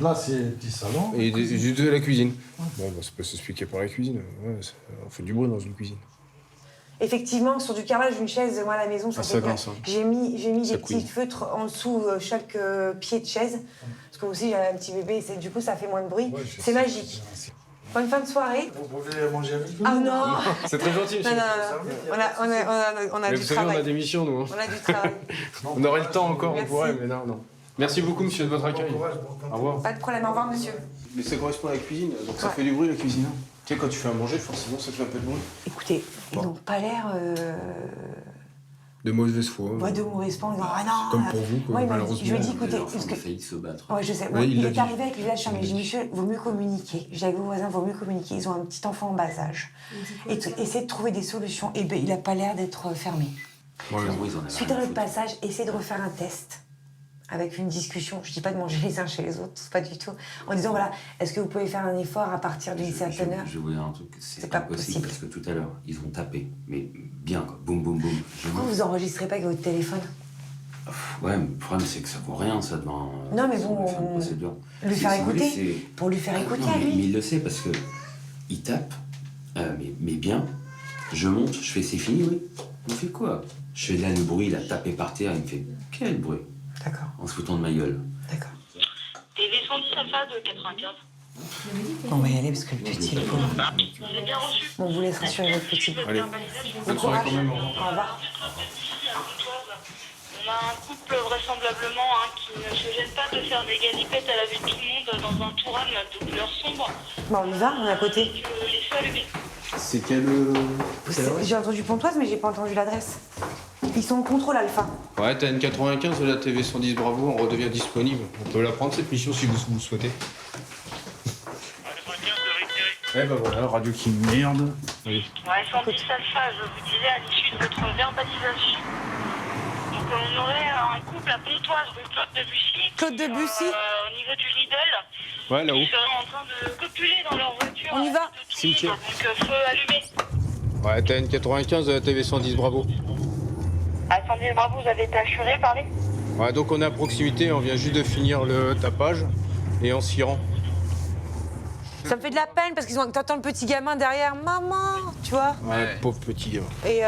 Là, c'est le petit salon. Et juste de la cuisine. Bon, bah, ça peut s'expliquer par la cuisine. Ouais, on fait du bruit dans une cuisine. Effectivement, sur du carrelage, une chaise, moi à la maison, ça fait grince, hein. J'ai mis des couine. petits feutres en dessous chaque pied de chaise. Parce que aussi, j'ai un petit bébé, et du coup, ça fait moins de bruit. C'est magique. Bonne fin de soirée. Vous pouvez manger avec nous? Ah non. C'est très gentil, monsieur. On a mais du vous savez, travail. on a des missions, nous. Hein. On a du travail. On aurait le temps encore, Merci. on pourrait, mais non. Merci beaucoup, monsieur, de votre accueil. Au revoir. Pas de problème, au revoir, monsieur. Mais ça correspond à la cuisine, donc ça fait du bruit, la cuisine. Tu sais, quand tu fais à manger, forcément, ça te fait un peu de bruit. Écoutez, ils n'ont pas l'air... De mauvaise foi. de mauvais foi, en disant, ah non... Comme pour vous, quoi, malheureusement. Je lui ai dit, écoutez... Parce que... failli se battre. Ouais, je sais. Ouais, il est arrivé avec les lâches, mais j'ai dit, monsieur, vaut mieux communiquer. J'ai dit à vos voisins, vaut mieux communiquer. Ils ont un petit enfant en bas âge. Et essayez de trouver des solutions. Et ben, il n'a pas l'air d'être fermé. Ouais. Suite à notre passage, essayez de refaire un test. Avec une discussion, je dis pas de manger les uns chez les autres, pas du tout. En disant, voilà, est-ce que vous pouvez faire un effort à partir d'une certaine heure? Je voulais un truc, c'est pas possible parce que tout à l'heure, ils ont tapé, mais bien quoi, boum boum boum. Pourquoi vous enregistrez pas avec votre téléphone? Ouais, mais le problème c'est que ça vaut rien, ça devant... Non mais bon, lui faire écouter, pour lui faire écouter à lui. Mais il le sait parce que il tape, mais bien, je monte, je fais c'est fini, oui. Il me fait quoi? Je fais là le bruit, il a tapé par terre, il me fait quel bruit? D'accord. En se foutant de ma gueule. D'accord. TV 110 Alpha de 95. On va y aller parce que le petit est pauvre. J'ai bien reçu. Bon, on vous laisse rassurer votre petit. Allez. Bon courage. Au revoir. On a un couple vraisemblablement qui ne se gêne pas de faire des galipettes à la vue de tout le monde dans un Touran de couleur sombre. Bon, on y va, on est à côté. Les feux allumés. C'est quel... J'ai entendu Pontoise, mais j'ai pas entendu l'adresse. Ils sont en contrôle, Alpha. Ouais, t'as une 95 de la TV 110 Bravo, on redevient disponible. On peut la prendre cette mission si vous souhaitez. Eh ben voilà, radio qui merde. Allez. Ouais, 110 alpha, je vous disais à l'issue de votre verbalisation. Donc on aurait un couple à Pontoise, rue Claude Debussy. Claude Debussy Au niveau du Lidl. Ouais, là-haut. Ils seraient en train de copuler dans leur voiture. On y va. Cimetière. Donc feu allumé. Ouais, t'as une 95 de la TV 110 Bravo. À 110 Bravo, vous avez été assuré, parlez. Ouais, donc on est à proximité, on vient juste de finir le tapage et on s'y rend. Ça me fait de la peine parce qu'ils ont t'entends le petit gamin derrière, maman, tu vois. Ouais, pauvre petit gamin. Et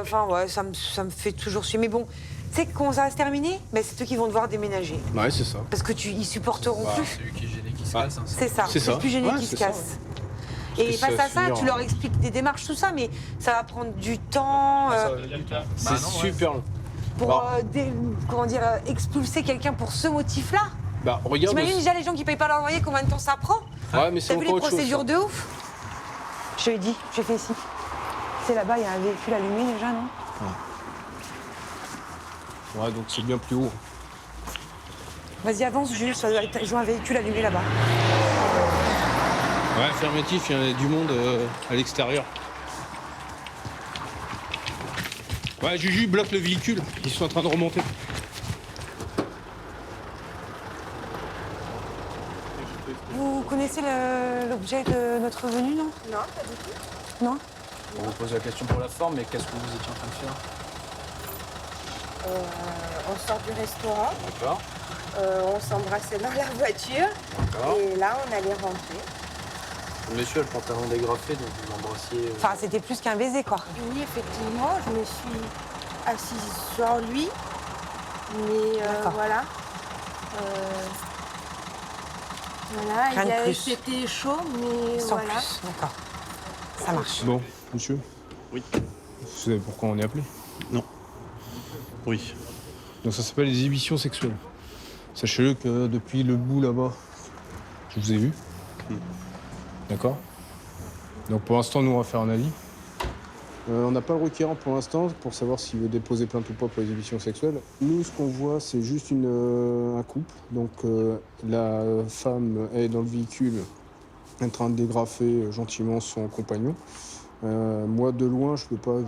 enfin ouais, ça me fait toujours suer. Mais bon, tu sais quand ça va se terminer, mais c'est eux qui vont devoir déménager. Ouais, c'est ça. Parce que ils supporteront plus. C'est lui qui est gêné qui se casse. Hein, C'est ça. C'est ça. plus gêné Ouais, qui se c'est ça, casse. ouais. Et Parce que face ça à va ça, finir, tu leur expliques des démarches, tout ça, mais ça va prendre du temps C'est super long. pour comment dire, expulser quelqu'un pour ce motif-là. Bah, regarde. T'imagines déjà les gens qui payent pas leur loyer, combien de temps ça prend? Ouais, mais c'est T'as vu encore les autre chose. procédures de ouf? Je lui ai dit, j'ai fait ici. C'est là-bas, il y a un véhicule allumé déjà, non? Ouais, donc c'est bien plus haut. Vas-y, avance, Jules, je vois un véhicule allumé là-bas. Ouais, affirmatif, il y a du monde à l'extérieur. Ouais, Juju bloque le véhicule. Ils sont en train de remonter. Vous connaissez l'objet de notre venue, non? Non, pas du tout. Non? On vous pose la question pour la forme, mais qu'est-ce que vous étiez en train de faire? On sort du restaurant, D'accord. on s'embrassait dans la voiture D'accord. et là on allait rentrer. Le monsieur a le pantalon dégrafé, donc vous l'embrassiez. Enfin, c'était plus qu'un baiser, quoi. Oui, effectivement, je me suis assise sur lui, mais voilà. Voilà, Rien de plus. c'était chaud, mais Sans voilà. plus, d'accord. Ça marche. Bon, monsieur. Oui. Vous savez pourquoi on est appelé? Non. Oui. Donc ça s'appelle les exhibitions sexuelles. Sachez-le que depuis le bout là-bas, je vous ai vu. D'accord? Donc pour l'instant, nous, on va faire un avis. On n'a pas le requérant pour l'instant pour savoir s'il veut déposer plainte ou pas pour les exhibitions sexuelles. Nous, ce qu'on voit, c'est juste un couple. Donc la femme est dans le véhicule en train de dégrafer gentiment son compagnon. Moi, de loin, je ne peux pas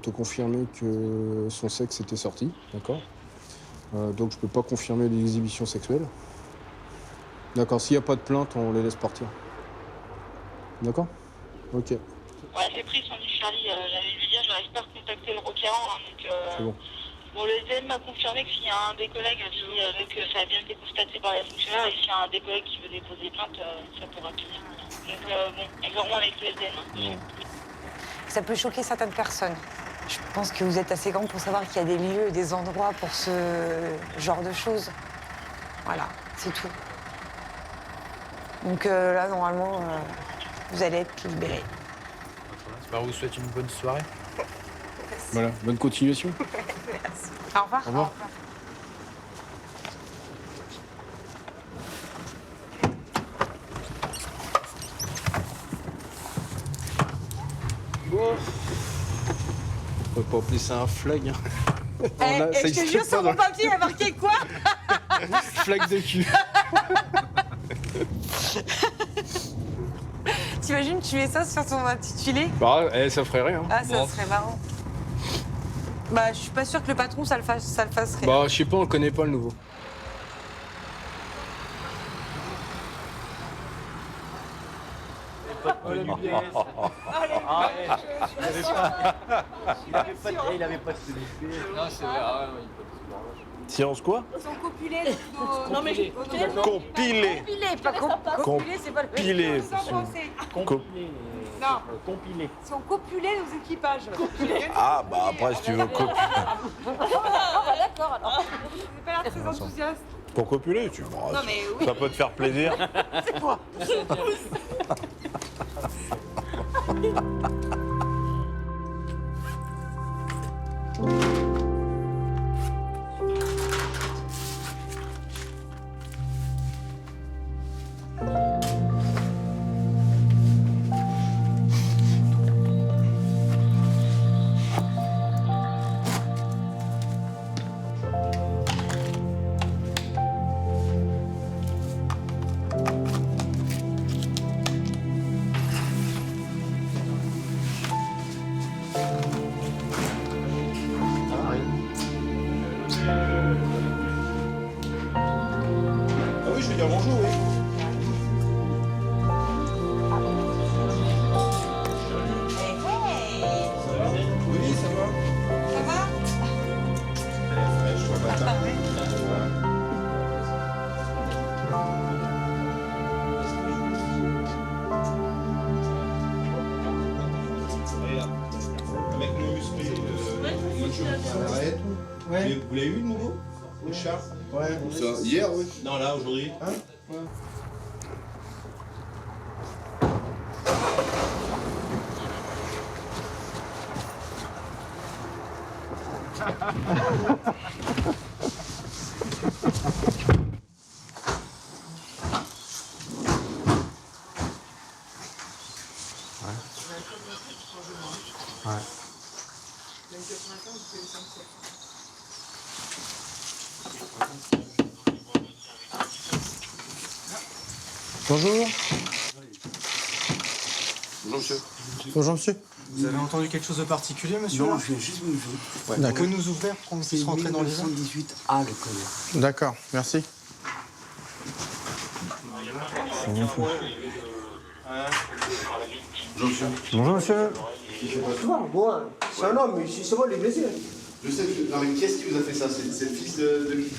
te confirmer que son sexe était sorti, d'accord? Donc je ne peux pas confirmer les exhibitions sexuelles. D'accord, s'il n'y a pas de plainte, on les laisse partir. D'accord? Ok, Ouais, j'ai pris son Charlie, j'allais lui dire, je n'arrive pas à recontacter le requérant, hein, donc... c'est bon. Bon, le SDM m'a confirmé que s'il y a un des collègues que ça a bien été constaté par les fonctionnaires et s'il y a un des collègues qui veut déposer plainte, ça pourra tenir. Donc bon, ils verront avec le SDM. Hein. Ça peut choquer certaines personnes. Je pense que vous êtes assez grand pour savoir qu'il y a des lieux et des endroits pour ce genre de choses. Voilà, c'est tout. Donc là, normalement, vous allez être libérés. J'espère que vous souhaitez une bonne soirée. Voilà, bonne continuation. Merci. Au revoir. Au revoir. On peut pas appeler ça un flag. Hein. Je te jure, sur mon papier, il y a marqué quoi? Flag de cul. T'imagines, tu mets ça sur ton intitulé? Bah, ça ferait rien. Ah, ça serait marrant. Bah, je suis pas sûre que le patron, ça le fasse rien. Bah, je sais pas, on connaît pas le nouveau. Il avait pas de Non, c'est vrai. Science quoi? Ils sont copulés. Non mais je Compilé. compilés, pas copulés, c'est pas le Compilé. Compilés. Non. Compilés. Ils sont copulés nos équipages. Ah bah après si tu veux copuler. Ah bah d'accord alors. J'ai pas l'air très enthousiaste. Pour copuler, tu vois. Non, mais oui. Ça peut te faire plaisir. C'est quoi? dire bonjour, oui. Oui, ça va. Ça va? Elle est fraîche, ce matin. Avec nos musclés, Ouais. Vous l'avez eu, le nouveau? Le chat? Ouais. Ça, hier, oui. Non, là, aujourd'hui. Hein? Ouais. Ouais. Bonjour. Bonjour, monsieur. Bonjour, monsieur. Vous avez entendu quelque chose de particulier, monsieur? Non, je viens juste me jouer. Ouais. Vous pouvez nous ouvrir pour qu'on puisse rentrer dans les heures? 1918A, le code. D'accord, merci. C'est bien fou. Bonjour, monsieur. Bonjour, monsieur. Tu vois, bon, c'est un homme, mais c'est bon, les blessés. Je sais, non, mais qu'est-ce qui vous a fait ça? C'est le fils de qui?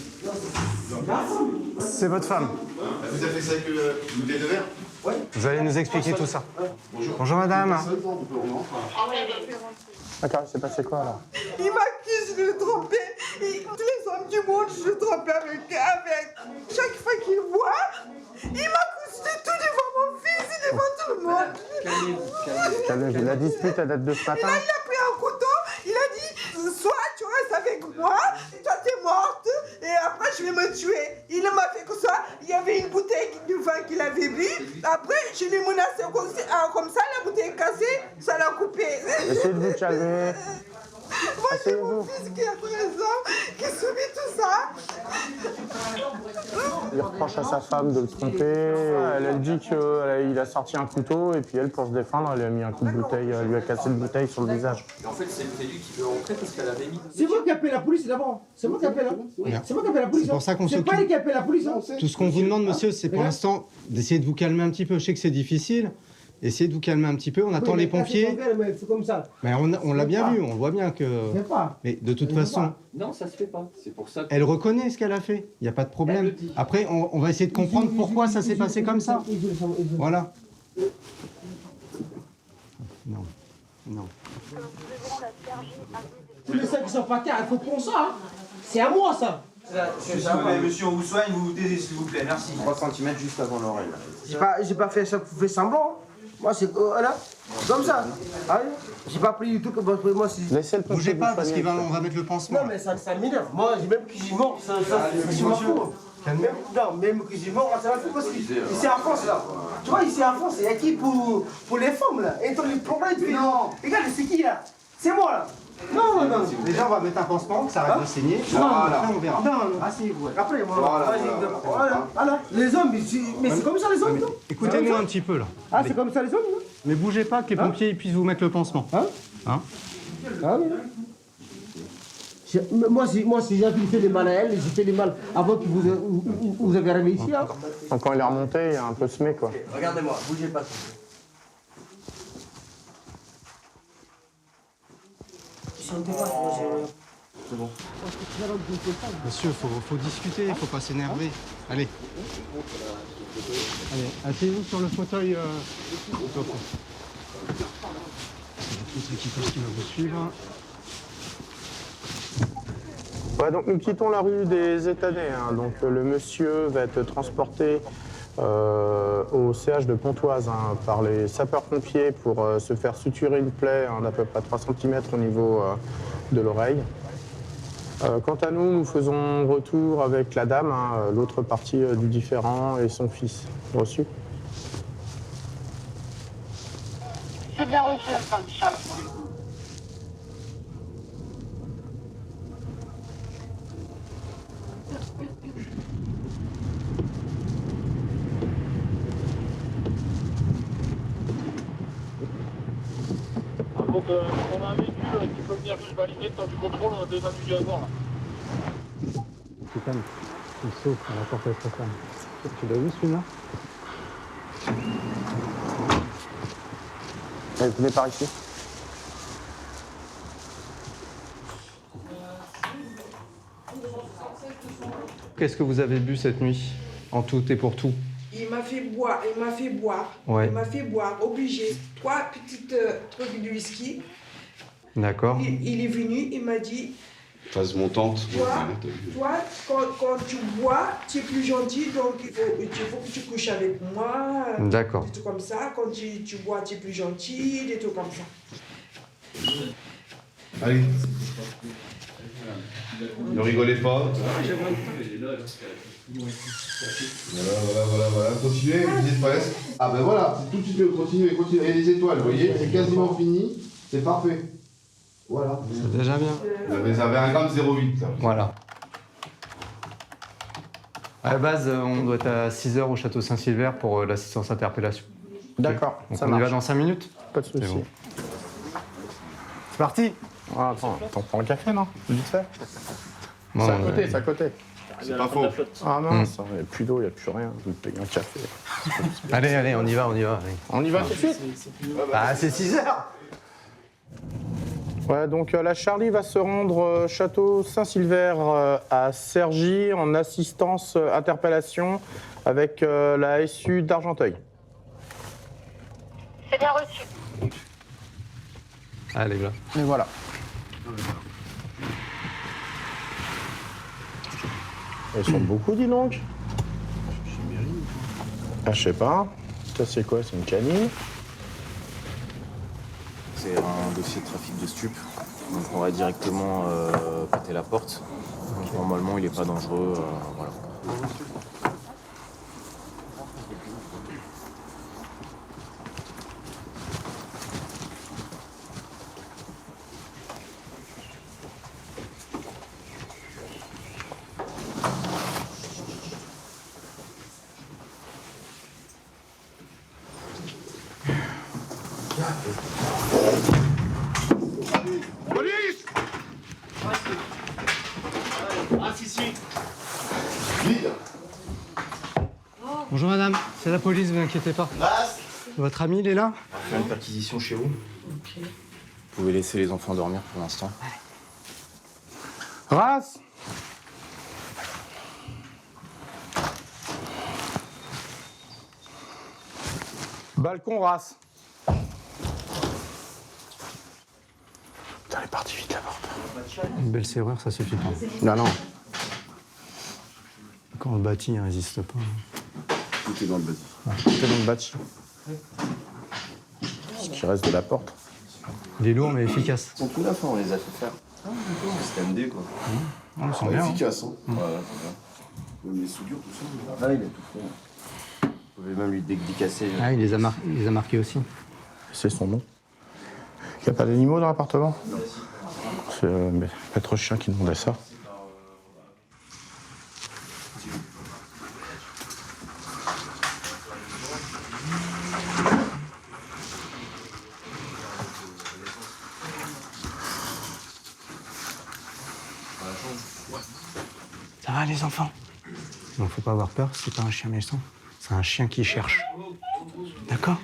C'est votre femme. Elle vous a fait ça avec le bouteille de verre? Ouais. Vous allez nous expliquer tout ça. Bonjour. Bonjour, madame. D'accord, il s'est passé quoi, alors? Il m'accuse de le tromper. Tous les hommes du monde, je le trompe avec. Chaque fois qu'il voit, il m'accuse de tout devant mon fils et devant tout le monde. Calmez-vous. La dispute, elle date de ce matin? Et là, il a pris un couteau, il a dit soit tu restes avec moi, toi t'es morte, et après je vais me tuer. Il m'a fait que ça, il y avait une bouteille de vin qu'il avait bu, après je l'ai menacé comme ça, la bouteille est cassée, ça l'a coupé. Essayez de vous calmer. Moi j'ai mon fils qui a 13 ans, qui subit tout ça. Il reproche à sa femme de le tromper. Elle dit qu'il a sorti un couteau et puis elle, pour se défendre, elle lui a mis un coup de bouteille, elle lui a cassé une bouteille sur le visage. En fait, c'est lui qui veut rentrer parce qu'elle avait mis. C'est moi qui appelle la police d'abord. C'est moi qui appelle. C'est moi qui appelle la police. C'est pour ça qu'on C'est s'occupe. pas lui qui appelle la police. Tout ce qu'on vous demande, monsieur, c'est pour l'instant d'essayer de vous calmer un petit peu. Je sais que c'est difficile. Essayez de vous calmer un petit peu. On attend les pompiers. C'est comme ça. Mais on l'a bien vu, on voit bien que. Mais de toute façon, Non, ça se fait pas. C'est pour ça que. elle reconnaît ce qu'elle a fait. Il n'y a pas de problème. Après, on va essayer de comprendre pourquoi ça s'est passé comme ça. Voilà. Non. Non. Tous les sacs qui sont pas terre, il faut prendre ça. Hein. C'est à moi ça. Monsieur, on vous soigne, vous vous taisez s'il vous plaît, merci. 3 cm juste avant l'oreille. J'ai pas fait ça pour faire semblant. Moi c'est là, comme ça. Ah oui. J'ai pas pris du tout que moi c'est. Laissez le pompier. Bougez pas parce qu'on va mettre le pansement. Non mais ça m'énerve. Moi même que j'ai mort, ça je m'en fous. Même que j'ai mort, ça m'a fait parce qu'ici en France là. Tu vois, ici en France, il y a qui pour les femmes là. Et les problèmes de non. Regarde, c'est qui là? C'est moi là. Non. Déjà, on va mettre un pansement, que ça arrête de saigner. Voilà. Après, on verra. Non. Asseyez-vous. Après, voilà. Les hommes, mais c'est comme ça les hommes, non? Écoutez-nous un petit peu là. Ah, c'est comme ça les hommes, non? Mais bougez pas, que les pompiers puissent vous mettre le pansement. Hein? Ah oui. Moi, si j'ai fait les mal à elle, j'ai fait les mal avant que vous avez arrivé ici. Hein? Donc quand il est remonté, il a un peu semé, quoi. Regardez-moi, bougez pas. C'est bon. Monsieur, faut discuter, faut pas s'énerver. Allez. Allez, asseyez-vous sur le fauteuil. C'est l'équipage qui va vous suivre. Ouais, donc nous quittons la rue des Étadets. Hein. Donc le monsieur va être transporté au CH de Pontoise par les sapeurs-pompiers pour se faire suturer une plaie d'à peu près 3 cm au niveau de l'oreille. Quant à nous, nous faisons retour avec la dame, l'autre partie du différend et son fils. Reçu. C'est bien reçu, Charles. Donc on a un véhicule qui peut venir juste valider le temps du contrôle des navigateurs là. C'est calme. Il saute quand la porte est trop ferme. Tu l'as vu celui-là? Allez, venez par ici. Qu'est-ce que vous avez bu cette nuit, en tout et pour tout? Il m'a fait boire, Ouais. il m'a fait boire, obligé. 3 petites trucs de whisky. D'accord. Il est venu, il m'a dit, Phase montante. toi, quand tu bois, tu es plus gentil, donc il faut que tu couches avec moi. D'accord. Des trucs comme ça. Quand tu bois, tu es plus gentil, des trucs comme ça. Allez. Ne rigolez pas. Voilà. Continuez, vous êtes presque. Ah ben voilà, c'est tout de suite, continuez. Et les étoiles, vous voyez, c'est quasiment fini. C'est parfait. Voilà. C'est déjà bien. Vous avez 1 gramme 0,8. là. Voilà. À la base, on doit être à 6h au château Saint-Silver pour l'assistance interpellation. D'accord. Donc ça on y marche. va dans 5 minutes? Pas de souci. Bon. C'est parti. Ah, attends, t'en prends un café, non? Vite fait. Bon, c'est à côté, c'est à côté. C'est pas faux. Ah mince, il n'y a plus d'eau, il n'y a plus rien. Je vais te payer un café. Allez, on y va. Allez. On y va tout de suite? Bah, c'est 6h. Ouais, donc la Charlie va se rendre château Saint-Silver à Cergy en assistance interpellation avec la SU d'Argenteuil. C'est bien reçu. Allez, là. Et voilà. Ils sont beaucoup, dis donc. Ah, je sais pas. Ça, c'est quoi? C'est une canine? C'est un dossier de trafic de stupes. Donc on va directement péter la porte. Donc normalement il n'est pas dangereux. Voilà. Police! Ah, si. Bonjour madame, c'est la police, vous inquiétez pas. Votre ami, il est là? On va faire une perquisition chez vous. Vous pouvez laisser les enfants dormir pour l'instant. Race! Balcon race. Putain, elle est partie vite la porte. Une belle serrure, ça suffit pas. Non. Quand le bâti ne résiste pas. Tout est dans le bâti. Tout est dans le bâti. Ce qui reste de la porte. Il est lourd mais efficace. Ils sont tout neufs, on les a fait faire. C'est MD quoi. Ils sont bien. Efficace, hein. Voilà, c'est ça. Même les soudures, tout ça. Ah, il a tout fait. Vous pouvez même lui dédicacer. Ah, il les a marqués aussi. C'est son nom. Il n'y a pas d'animaux dans l'appartement? C'est maître chien qui demandait ça. Ça va les enfants? Non, faut pas avoir peur, c'est pas un chien méchant. C'est un chien qui cherche. D'accord?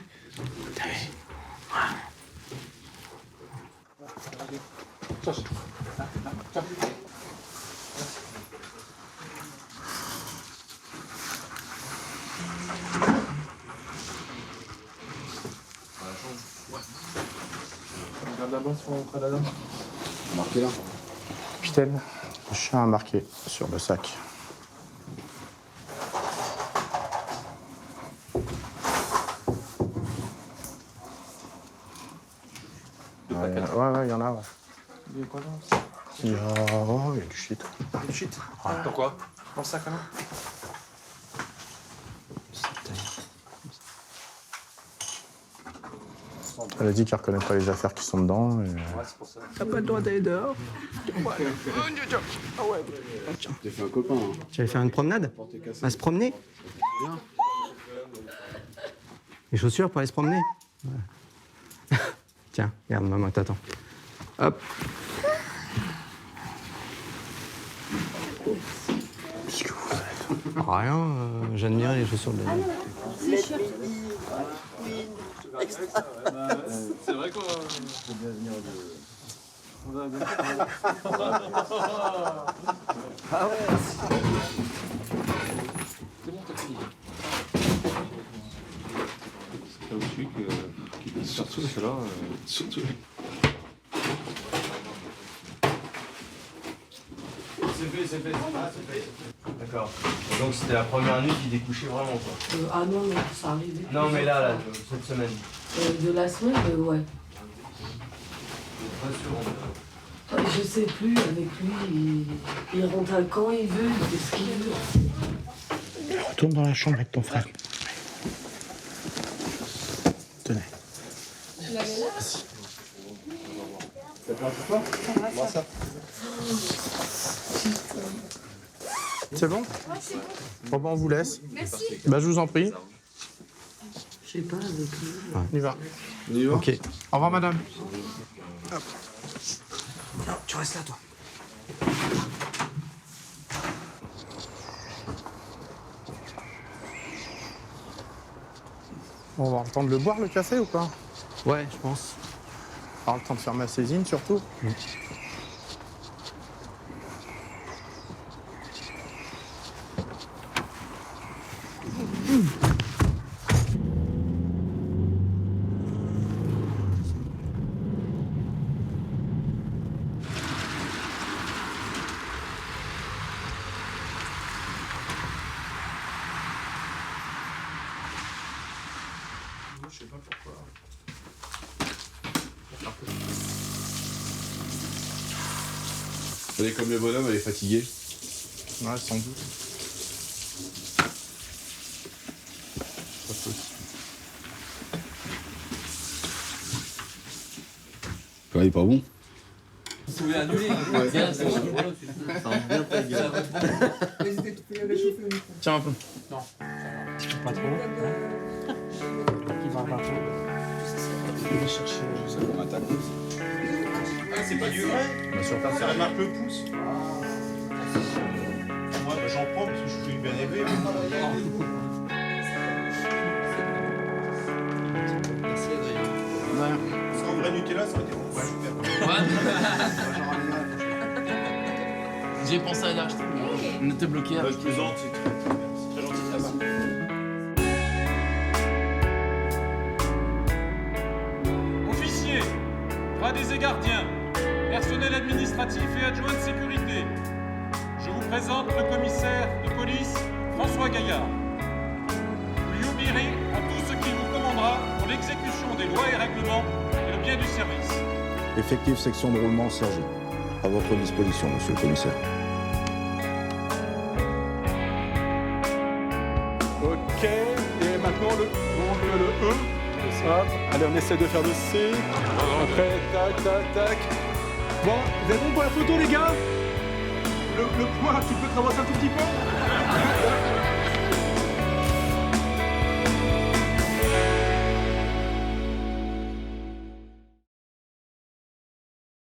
Regarde là-bas sur l'entrée là-bas. Marqué là. Capitaine, le chien a marqué sur le sac. Ouais, il y en a, ouais. Il y a quoi là? Il y a du shit. Du shit? Dans quoi? Dans le sac là? Elle a dit qu'elle reconnaît pas les affaires qui sont dedans. Et... Ouais, c'est pour ça. T'as pas le droit d'aller dehors. J'ai fait un copain. Hein. Tu allais faire une promenade? À se promener? Les chaussures pour aller se promener? Ouais. Tiens, regarde, maman t'attend. Hop. Qu'est-ce que vous faites? Rien, j'admirais les chaussures de Daniel. C'est cher. C'est vrai qu'on faut bien venir de... Ah ouais. C'est bon, t'as fini. C'est là aussi qui peut surtout cela. Surtout. C'est fait. D'accord. Donc c'était la première nuit qui découchait vraiment quoi. Ah non, mais ça arrivait. Non mais là, cette semaine. De la semaine, ouais. Je sais plus, avec lui, il rentre quand il veut, il fait ce qu'il veut. Retourne dans la chambre avec ton frère. Tenez. Tu l'avais là? Ça fait un peu quoi? Moi ça. C'est bon? Bon, ben, on vous laisse. Merci. Bah, je vous en prie. Je sais pas, avec lui. On y va. On y va? Ok. Au revoir, madame. Non, tu restes là, toi. On va avoir le temps de le boire, le café, ou pas? Ouais, je pense. Avoir le temps de faire ma saisine, surtout. Je sais pas pourquoi. Elle est comme le bonhomme, elle est fatiguée. Ouais, sans doute. Il est pas bon. Vous pouvez annuler. Ouais. Tiens un peu. Non. Pas trop. Il va pas trop. Il va chercher. C'est comme un taco. Ah, c'est pas du vrai. Bah, sur ta Ça remarque le pouce. Moi, bah, j'en prends parce que je suis bien élevé. Parce qu'en vrai Nutella, ça aurait été super. J'ai pensé à l'acheter, mais on était bloqué. Je plaisante, c'est très gentil de ta part. Officiers, gradés et gardiens, personnel administratif et adjoint de sécurité, je vous présente le commissaire de police François Gaillard. Vous lui obéirez en tout ce qu'il vous commandera pour l'exécution des lois et règlements et le bien du service. Effectif section de roulement Sergi. À votre disposition, monsieur le commissaire. Ok, et maintenant le E. Hop, allez, on essaie de faire le C. Après, tac. Bon, vous êtes bons pour la photo, les gars? Le point, tu peux te ramasser un tout petit peu?